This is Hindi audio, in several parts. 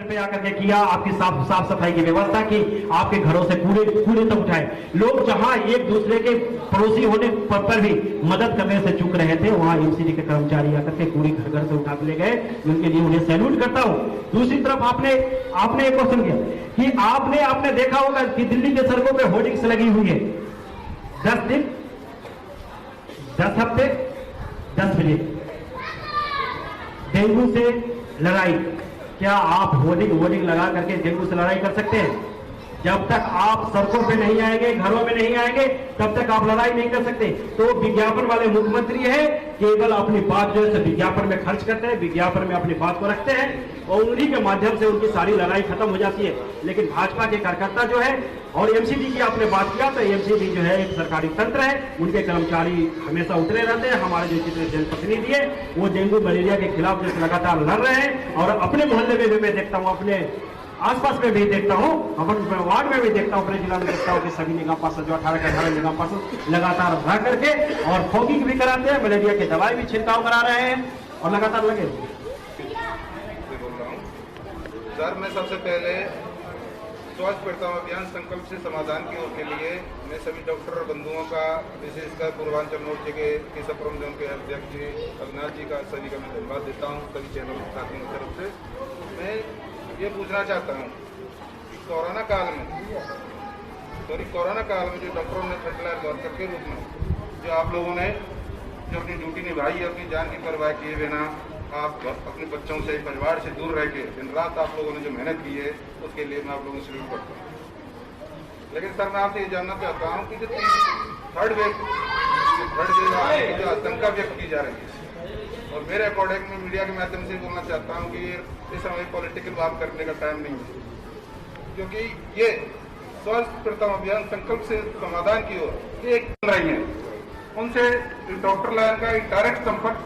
पे आकर के किया, आपकी साफ सफाई की व्यवस्था की, आपके घरों से कूड़े तक उठाए। लोग जहां एक दूसरे के पड़ोसी होने पर भी मदद करने से चूक रहे थे, वहां एमसीडी के कर्मचारी आकर के कूड़े घर घर से उठा के ले गए। उनके लिए उन्हें सैल्यूट करता हूं। दूसरी तरफ आपने एक क्वेश्चन किया कि आपने देखा होगा कि दिल्ली के सड़कों पे होर्डिंग्स लगी हुई है, 10 दिन 10 हफ्ते 10 मिनट डेंगू से लड़ाई। क्या आप होर्डिंग लगा करके डेंगू से लड़ाई कर सकते हैं? जब तक आप सड़कों पे नहीं आएंगे, घरों में नहीं आएंगे, तब तक आप लड़ाई नहीं कर सकते। तो विज्ञापन वाले मुख्यमंत्री है, केवल अपनी बात जो है विज्ञापन में खर्च करते हैं, विज्ञापन में अपनी बात को रखते हैं और उन्हीं के माध्यम से उनकी सारी लड़ाई खत्म हो जाती है। लेकिन भाजपा के कार्यकर्ता जो है, और एमसीडी की आपने बात किया तो एमसीडी जो है एक सरकारी तंत्र है, उनके कर्मचारी हमेशा उतरे रहते हैं। हमारे जो चित्र जनप्रतिनिधि है वो डेंगू मलेरिया के खिलाफ जो लगातार लड़ रहे हैं और अपने मोहल्ले में भी मैं देखता हूँ, अपने आसपास में भी देखता हूं, अपने वार्ड में भी देखता हूं, अपने जिला में देखता हूं कि सभी निगम पार्षद जो 18 के 18 निगम पार्षद लगातार रह करके और फॉगिंग भी कराते हैं, मलेरिया की दवाई भी छिड़काव करा रहे हैं और लगातार लगे। बोल रहा हूँ सर, मैं सबसे पहले स्वास्थ्य प्रथम अभियान संकल्प से समाधान की ओर के लिए मैं सभी डॉक्टर बंधुओं का, विशेषकर पूर्वांचल मोर्चे के केशवपुरम जोन के अध्यक्ष जी अविनाश जी का, सभी का मैं धन्यवाद देता हूँ। सभी चैनल साथियों की तरफ से मैं ये पूछना चाहता हूँ कि कोरोना काल में जो डॉक्टरों ने फ्रंटलाइन वर्कर के रूप में जो आप लोगों ने जो अपनी ड्यूटी निभाई है, अपनी जान की परवाह किए बिना आप अपने बच्चों से, परिवार से दूर रह के दिन रात आप लोगों ने जो मेहनत की है, उसके लिए मैं आप लोगों से सैल्यूट करता हूँ। लेकिन सर मैं आपसे ये जानना चाहता हूँ कि जो थर्ड वेव की जो आशंका व्यक्त की जा रही है, और मेरे अकॉर्डिंग में मीडिया के माध्यम से बोलना चाहता हूँ कि इस समय पॉलिटिकल बात करने का टाइम नहीं है, क्योंकि ये स्वास्थ्य प्रथम अभियान संकल्प से समाधान की ओर एक बन रही है, उनसे डॉक्टर लाइन का एक डायरेक्ट संपर्क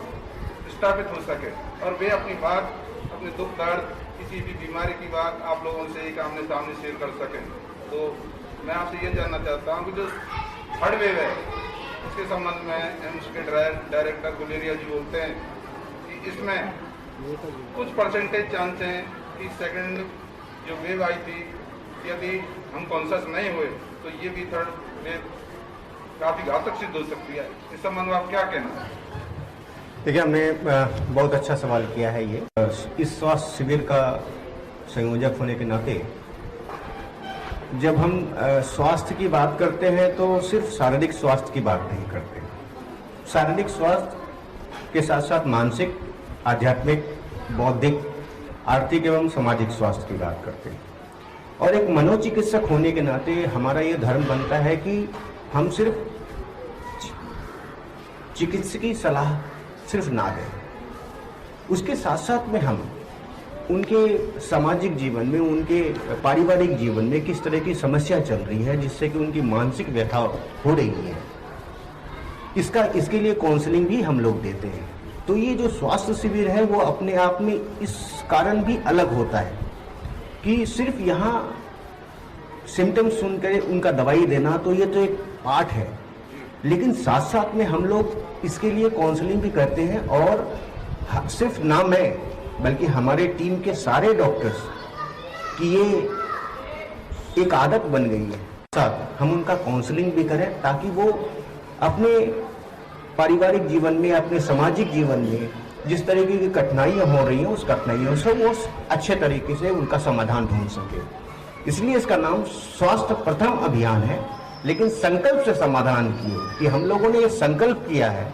स्थापित हो सके और वे अपनी बात, अपने दुख दर्द, किसी भी बीमारी की बात आप लोगों से एक आमने सामने शेयर कर सकें। तो मैं आपसे ये जानना चाहता हूँ कि जो थर्ड वेव है उसके संबंध में एम्स के डायरेक्टर गुलेरिया जी बोलते हैं कि इसमें कुछ परसेंटेज चांस हैं कि सेकंड जो वेव आई थी, यदि हम कॉन्शियस नहीं हुए तो ये भी थर्ड वेव काफ़ी घातक सिद्ध हो सकती है। इस संबंध में आप क्या कहना है? देखिए, हमने बहुत अच्छा सवाल किया है। ये इस स्वास्थ्य शिविर का संयोजक होने के नाते जब हम स्वास्थ्य की बात करते हैं तो सिर्फ शारीरिक स्वास्थ्य की बात नहीं करते। शारीरिक स्वास्थ्य के साथ साथ मानसिक, आध्यात्मिक, बौद्धिक, आर्थिक एवं सामाजिक स्वास्थ्य की बात करते हैं। और एक मनोचिकित्सक होने के नाते हमारा ये धर्म बनता है कि हम सिर्फ चिकित्सकीय सलाह सिर्फ ना दें, उसके साथ साथ में हम उनके सामाजिक जीवन में, उनके पारिवारिक जीवन में किस तरह की समस्या चल रही है जिससे कि उनकी मानसिक व्यथा हो रही है, इसके लिए काउंसलिंग भी हम लोग देते हैं। तो ये जो स्वास्थ्य शिविर है वो अपने आप में इस कारण भी अलग होता है कि सिर्फ यहाँ सिम्टम्स सुनकर उनका दवाई देना, तो ये तो एक पार्ट है, लेकिन साथ साथ में हम लोग इसके लिए काउंसलिंग भी करते हैं। और सिर्फ ना मैं बल्कि हमारे टीम के सारे डॉक्टर्स की ये एक आदत बन गई है, साथ हम उनका काउंसलिंग भी करें ताकि वो अपने पारिवारिक जीवन में, अपने सामाजिक जीवन में जिस तरीके की कठिनाइयाँ हो रही हैं उस कठिनाइयों से वो अच्छे तरीके से उनका समाधान ढूंढ सके। इसलिए इसका नाम स्वास्थ्य प्रथम अभियान है, लेकिन संकल्प से समाधान किए कि हम लोगों ने ये संकल्प किया है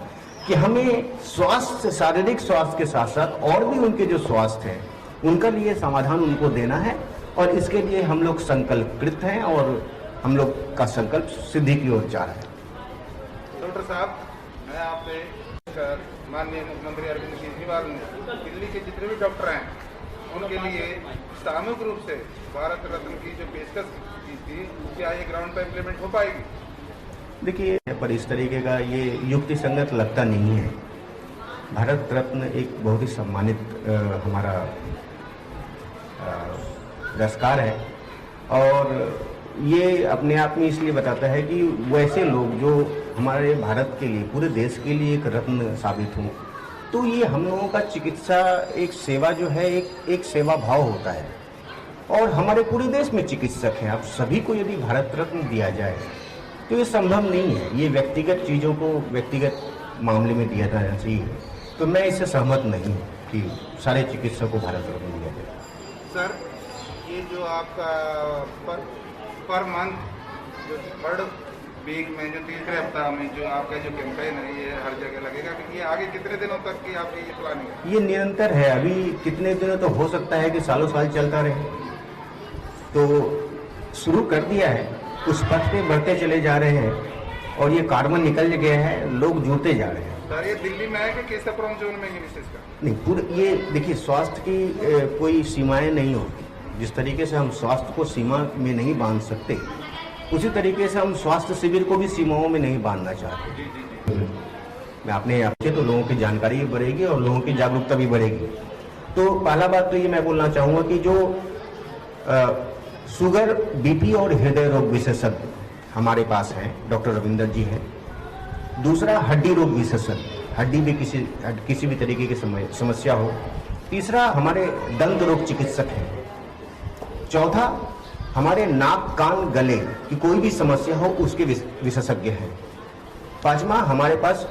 कि हमें स्वास्थ्य, शारीरिक स्वास्थ्य के साथ साथ और भी उनके जो स्वास्थ्य है उनका लिए समाधान उनको देना है। और इसके लिए हम लोग संकल्पकृत हैं और हम लोग का संकल्प सिद्धि की ओर जा रहा है। डॉक्टर साहब, मैं आपसे माननीय मुख्यमंत्री अरविंद केजरीवाल ने दिल्ली के जितने भी डॉक्टर हैं उनके लिए सामूहिक रूप से भारत रत्न की जो पेशकश की थी, क्या ये ग्राउंड पर इम्प्लीमेंट हो पाएगी? देखिए, पर इस तरीके का ये युक्ति संगत लगता नहीं है। भारत रत्न एक बहुत ही सम्मानित हमारा पुरस्कार है और ये अपने आप में इसलिए बताता है कि वैसे लोग जो हमारे भारत के लिए, पूरे देश के लिए एक रत्न साबित हों, तो ये हम लोगों का चिकित्सा एक सेवा जो है एक सेवा भाव होता है और हमारे पूरे देश में चिकित्सक हैं। अब सभी को यदि भारत रत्न दिया जाए तो ये संभव नहीं है, ये व्यक्तिगत चीज़ों को व्यक्तिगत मामले में दिया जाना चाहिए। तो मैं इससे सहमत नहीं हूँ कि सारे चिकित्सकों को भारत रत्न दिया जाए। सर, ये जो आपका पर मंथ जो थर्ड वीक में जो तीसरे हफ्ता में जो आपका जो कैंपेन है ये हर जगह लगेगा, क्योंकि ये आगे कितने दिनों तक की आपकी ये प्लानिंग है? ये निरंतर है, अभी कितने दिनों तो हो सकता है कि सालों साल चलता रहे। तो शुरू कर दिया है, उस पथ पे बढ़ते चले जा रहे हैं और ये कार्बन निकल गया है, लोग जुड़ते जा रहे हैं। सर, ये दिल्ली में है कि केशवपुरम जोन में ही विशेषकर? नहीं, पूरे ये देखिए, स्वास्थ्य की कोई सीमाएं नहीं होती। जिस तरीके से हम स्वास्थ्य को सीमा में नहीं बांध सकते, उसी तरीके से हम स्वास्थ्य शिविर को भी सीमाओं में नहीं बांधना चाहते। मैं आपने आपसे तो लोगों की जानकारी भी बढ़ेगी और लोगों की जागरूकता भी बढ़ेगी। तो पहला बात तो ये मैं बोलना चाहूँगा कि जो शुगर, बीपी और हृदय रोग विशेषज्ञ हमारे पास हैं, डॉक्टर रविंदर जी हैं। दूसरा, हड्डी रोग विशेषज्ञ, हड्डी में किसी भी तरीके की समस्या हो। तीसरा, हमारे दंत रोग चिकित्सक हैं। चौथा, हमारे नाक, कान, गले की कोई भी समस्या हो उसके विशेषज्ञ हैं। पांचवा, हमारे पास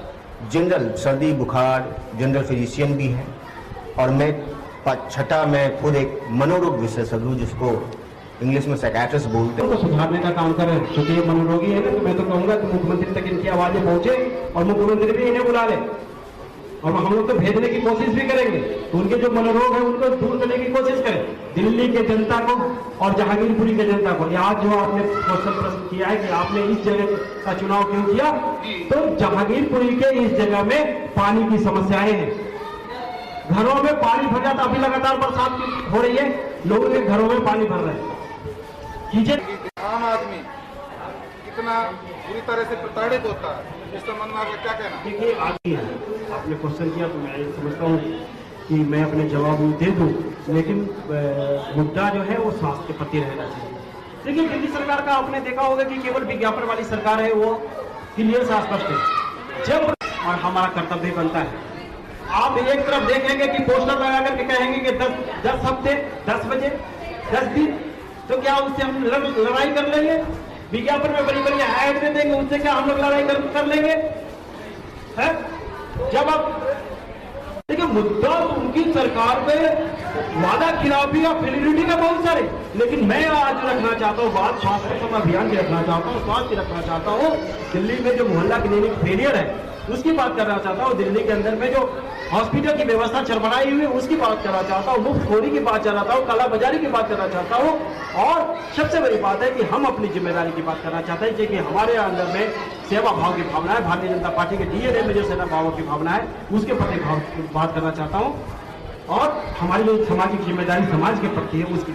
जनरल सर्दी बुखार जनरल फिजिशियन भी है। और मैं छठा, मैं खुद एक मनोरोग विशेषज्ञ हूँ, जिसको इंग्लिश में साइकियाट्रिस्ट बोलते हैं। तो सुधारने का काम करें, क्योंकि ये मनोरोगी है ना, तो मैं तो कहूँगा कि मुख्यमंत्री तक इनकी आवाजें पहुंचे और मुख्यमंत्री भी इन्हें बुला ले, और हम लोग तो भेजने की कोशिश भी करेंगे। तो उनके जो मनोरोग है उनको दूर करने की कोशिश करें, दिल्ली के जनता को और जहांगीरपुरी के जनता को। आज जो आपने क्वेश्चन प्रश्न किया है कि आपने इस जगह का चुनाव क्यों किया, तो जहांगीरपुरी के इस जगह में पानी की समस्याएं हैं, घरों में पानी भर जाता। अभी लगातार बरसात हो रही है, लोगों के घरों में पानी भर रहे हैं। आम आदमी कितना बुरी तरह से प्रताड़ित होता है, इस संबंध में आपका क्या कहना? देखिए, आपने क्वेश्चन किया तो मैं समझता हूँ कि मैं अपने जवाब दे दूँ, लेकिन मुद्दा जो है वो स्वास्थ्य के प्रति रहना चाहिए। देखिए, दिल्ली सरकार का आपने देखा होगा कि केवल विज्ञापन वाली सरकार है, वो क्लियर सा स्पष्ट है। जब और हमारा कर्तव्य बनता है, आप एक तरफ देख लेंगे कि पोस्टर लगा करके कहेंगे कि 10 हफ्ते, 10 बजे, 10 दिन, तो क्या उससे हम लड़ाई कर लेंगे? विज्ञापन में बड़ी बड़ी ऐड दे देंगे, उससे क्या हम लोग लड़ाई कर लेंगे? है? जब आप देखिए, मुद्दा तो उनकी सरकार पे वादा खिलाफी या फेलिडिटी का बहुत सारे, लेकिन मैं आज रखना चाहता हूँ बात स्वास्थ्य अभियान की रखना चाहता हूँ, स्वास्थ्य रखना चाहता हूँ। दिल्ली में जो मोहल्ला क्लिनिक फेलियर है उसकी बात करना चाहता हूँ। दिल्ली के अंदर में जो हॉस्पिटल की व्यवस्था चरमराई हुई है उसकी बात करना चाहता हूँ। मुफ्तखोरी की बात करना चाहता हूँ, कालाबाजारी की बात करना चाहता हूँ। और सबसे बड़ी बात है कि हम अपनी जिम्मेदारी की बात करना चाहते हैं कि हमारे अंदर में सेवा भाव की भावना है, भारतीय जनता पार्टी के डीएनए में जो सेवा भाव की भावना है उसके प्रति बात करना चाहता हूँ। और हमारी जो सामाजिक जिम्मेदारी समाज के प्रति है उसकी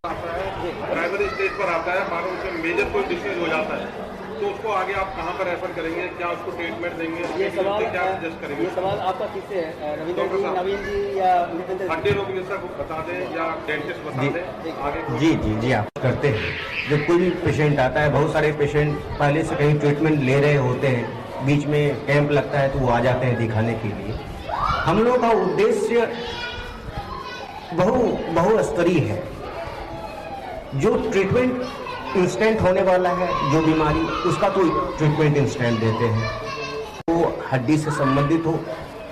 प्राइमरी स्टेज पर आता है, मानो उसमें मेजर कोई डिसीज हो जाता है, तो उसको आगे आप कहाँ पर रेफर करेंगे, क्या उसको ट्रीटमेंट देंगे, ये सवाल क्या सजेस्ट करेंगे? ये सवाल आपका किससे है, रविंद्र जी, नवीन जी या हड्डी रोग विशेषज्ञ को बता दें या डेंटिस्ट बता दें आगे? जी आप करते हैं। जब कोई भी पेशेंट आता है, बहुत सारे पेशेंट पहले से कहीं ट्रीटमेंट ले रहे होते हैं, बीच में कैंप लगता है तो वो आ जाते हैं दिखाने के लिए। हम लोग का उद्देश्य बहुस्तरीय है। जो ट्रीटमेंट इंस्टेंट होने वाला है, जो बीमारी, उसका तो ट्रीटमेंट इंस्टेंट देते हैं। वो हड्डी से संबंधित हो,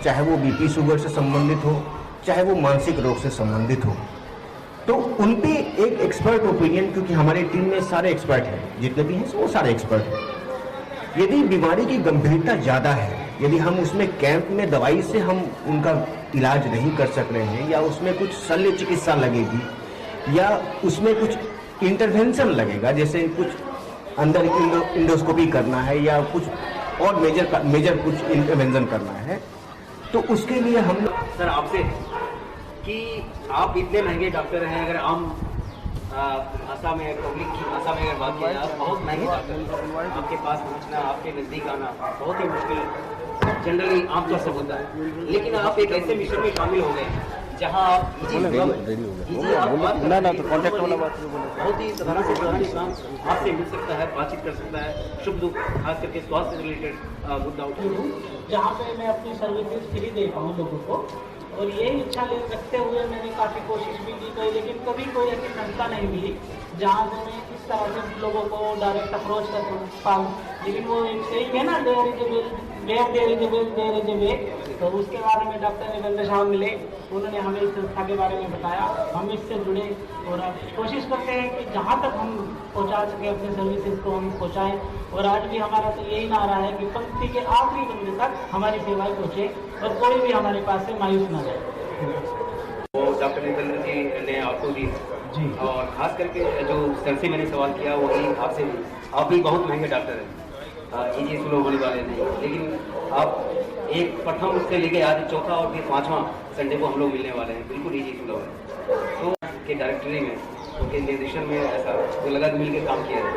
चाहे वो बीपी शुगर से संबंधित हो, चाहे वो मानसिक रोग से संबंधित हो, तो उन पे एक एक्सपर्ट ओपिनियन, क्योंकि हमारी टीम में सारे एक्सपर्ट हैं, जितने भी हैं वो सारे एक्सपर्ट हैं। यदि बीमारी की गंभीरता ज़्यादा है, यदि हम उसमें कैंप में दवाई से हम उनका इलाज नहीं कर सक रहे हैं, या उसमें कुछ शल्य चिकित्सा लगेगी, या उसमें कुछ इंटरवेंशन लगेगा, जैसे कुछ अंदर इंडोस्कोपी करना है या कुछ और मेजर कुछ इंटरवेंशन करना है, तो उसके लिए हम सर आपसे कि आप इतने महंगे डॉक्टर हैं, अगर आम भाषा में, पब्लिक की भाषा में अगर बात किया जाए, आप बहुत महंगे डॉक्टर, आपके पास पहुँचना, आपके नज़दीक आना बहुत ही मुश्किल जनरली आमतौर से होता है। लेकिन आप एक ऐसे मिशन में शामिल हो गए जहाँ आप बहुत ही साधारण से साधारण इंसान आपसे मिल सकता है, बातचीत कर सकता है, शुभ दुख खास करके स्वास्थ्य से रिलेटेड मुद्दा उठा, जहाँ पे मैं अपनी सर्विसेज फ्री दे पाऊँ लोगों को, और यही इच्छा रखते हुए मैंने काफ़ी कोशिश भी की गई, लेकिन कभी कोई ऐसी संस्था नहीं मिली जहाँ से मैं इस तरह से लोगों को डायरेक्ट अप्रोच कर पाऊँ। लेकिन वो एक सही है ना, देयर इज ए वे। तो उसके बारे में डॉक्टर निवेंद्र साहब मिले, उन्होंने हमें इस संस्था के बारे में बताया, हम इससे जुड़े और अब कोशिश करते हैं कि जहाँ तक हम पहुँचा सके अपने सर्विसेज को हम पहुँचाएँ। और आज भी हमारा तो यही नारा है कि पंक्ति के आखिरी बंदे तक हमारी सेवाएं पहुँचे और कोई भी हमारे पास से मायूस ना जाए। वो डॉक्टर निवेंद्र जी ने आपको दी जी। और खास करके जो सर से मैंने सवाल किया वही आपसे भी, आप भी बहुत महंगे डॉक्टर हैं, इजी स्लो होने वाले नहीं, लेकिन आप एक प्रथम से लेके आज चौथा और फिर 5वां संडे को हम लोग मिलने वाले हैं, बिल्कुल इजी स्लो है। तो के डायरेक्टरी में उनके निर्देशन में ऐसा तो लगा मिल के काम किया है।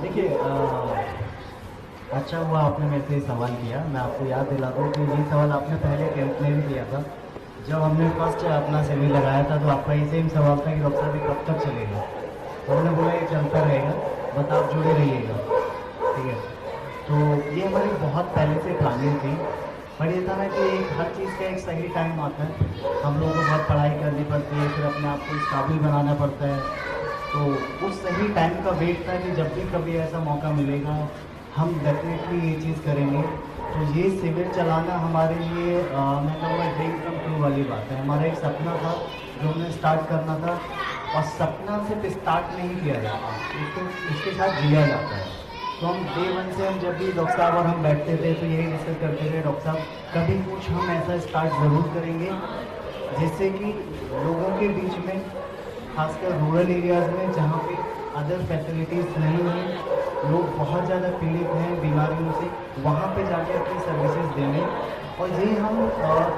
देखिए, अच्छा हुआ आपने मेरे से सवाल किया। मैं आपको याद दिला दूँ कि ये सवाल आपने पहले कैंप में भी किया था, जब हमने फर्स्ट अपना शिविर लगाया था, तो आपका ये सेम सवाल था कि डॉक्टर साहब कब तक चलेगा। तो हमने बोला ये चलता रहेगा, बस आप जुड़े रहिएगा, ठीक है। तो ये हमारी बहुत पहले से प्लानिंग थी, पर ये था ना कि हर चीज़ का एक सही टाइम आता है। हम लोगों को बहुत पढ़ाई करनी पड़ती है, फिर अपने आप को इस काबिल बनाना पड़ता है। तो उस सही टाइम का वेट था कि जब भी कभी ऐसा मौका मिलेगा हम डेफिनेटली ये चीज़ करेंगे। तो ये शिविर चलाना हमारे लिए मैं कहूँगा ड्रीम कम ट्रू वाली बात है। हमारा एक सपना था जो हमें स्टार्ट करना था, और सपना सिर्फ स्टार्ट नहीं किया जाता, इसके साथ जिया जाता है। तो हम डे 1 से हम जब भी डॉक्टर साहब और हम बैठते थे तो यही डिस्कस करते थे, डॉक्टर साहब कभी कुछ हम ऐसा स्टार्ट ज़रूर करेंगे जिससे कि लोगों के बीच में, खासकर रूरल एरियाज़ में जहाँ पे अदर फैसिलिटीज़ नहीं हैं, लोग बहुत ज़्यादा पीड़ित हैं बीमारियों से, वहाँ पे जाके अपनी सर्विसेज देने। और ये हम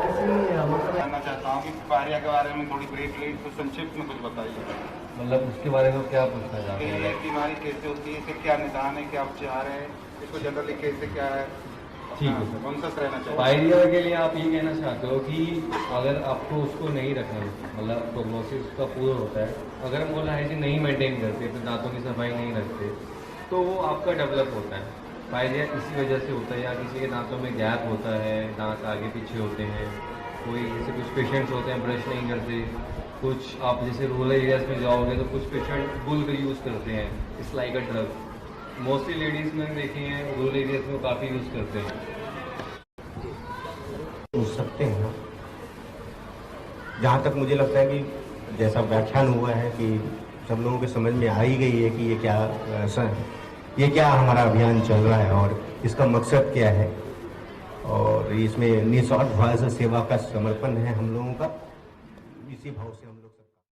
किसी मतलब जानना चाहता हूँ कि पायरिया के बारे में थोड़ी ब्रीफली तो संक्षिप्त में कुछ बताइए। मतलब उसके बारे में क्या पूछना चाहते हैं? ये बीमारी कैसे होती है, इसके क्या निदान है, क्या उपचार है, इसको जनरली कैसे क्या है, ठीक है सर। कौन सा रहना चाहिए? पायरिया के लिए आप ये कहना चाहते हो कि अगर आपको उसको नहीं रखना, मतलब प्रोग्नोसिस उसका पूरा होता है, अगर हम बोला हाइजीन नहीं मेंटेन करते, तो दांतों की सफाई नहीं रखते, तो वो आपका डेवलप होता है। पायरिया इसी वजह से होता है, या किसी के दांतों में गैप होता है, दांत आगे पीछे होते हैं, कोई जैसे कुछ पेशेंट्स होते हैं ब्रश नहीं करते, कुछ आप जैसे रूरल एरियाज में जाओगे तो कुछ पेशेंट बुल्क यूज़ करते हैं, it's like a drug. Mostly ladies में देखे हैं रूरल एरियाज में काफ़ी यूज़ करते हैं। पूछ सकते हैं। जहाँ तक मुझे लगता है कि जैसा व्याख्यान हुआ है कि सब लोगों के समझ में आ ही गई है कि ये क्या हमारा अभियान चल रहा है और इसका मकसद क्या है, और इसमें निस्वार्थ भाव से सेवा का समर्पण है हम लोगों का। इसी भाव से हम लोग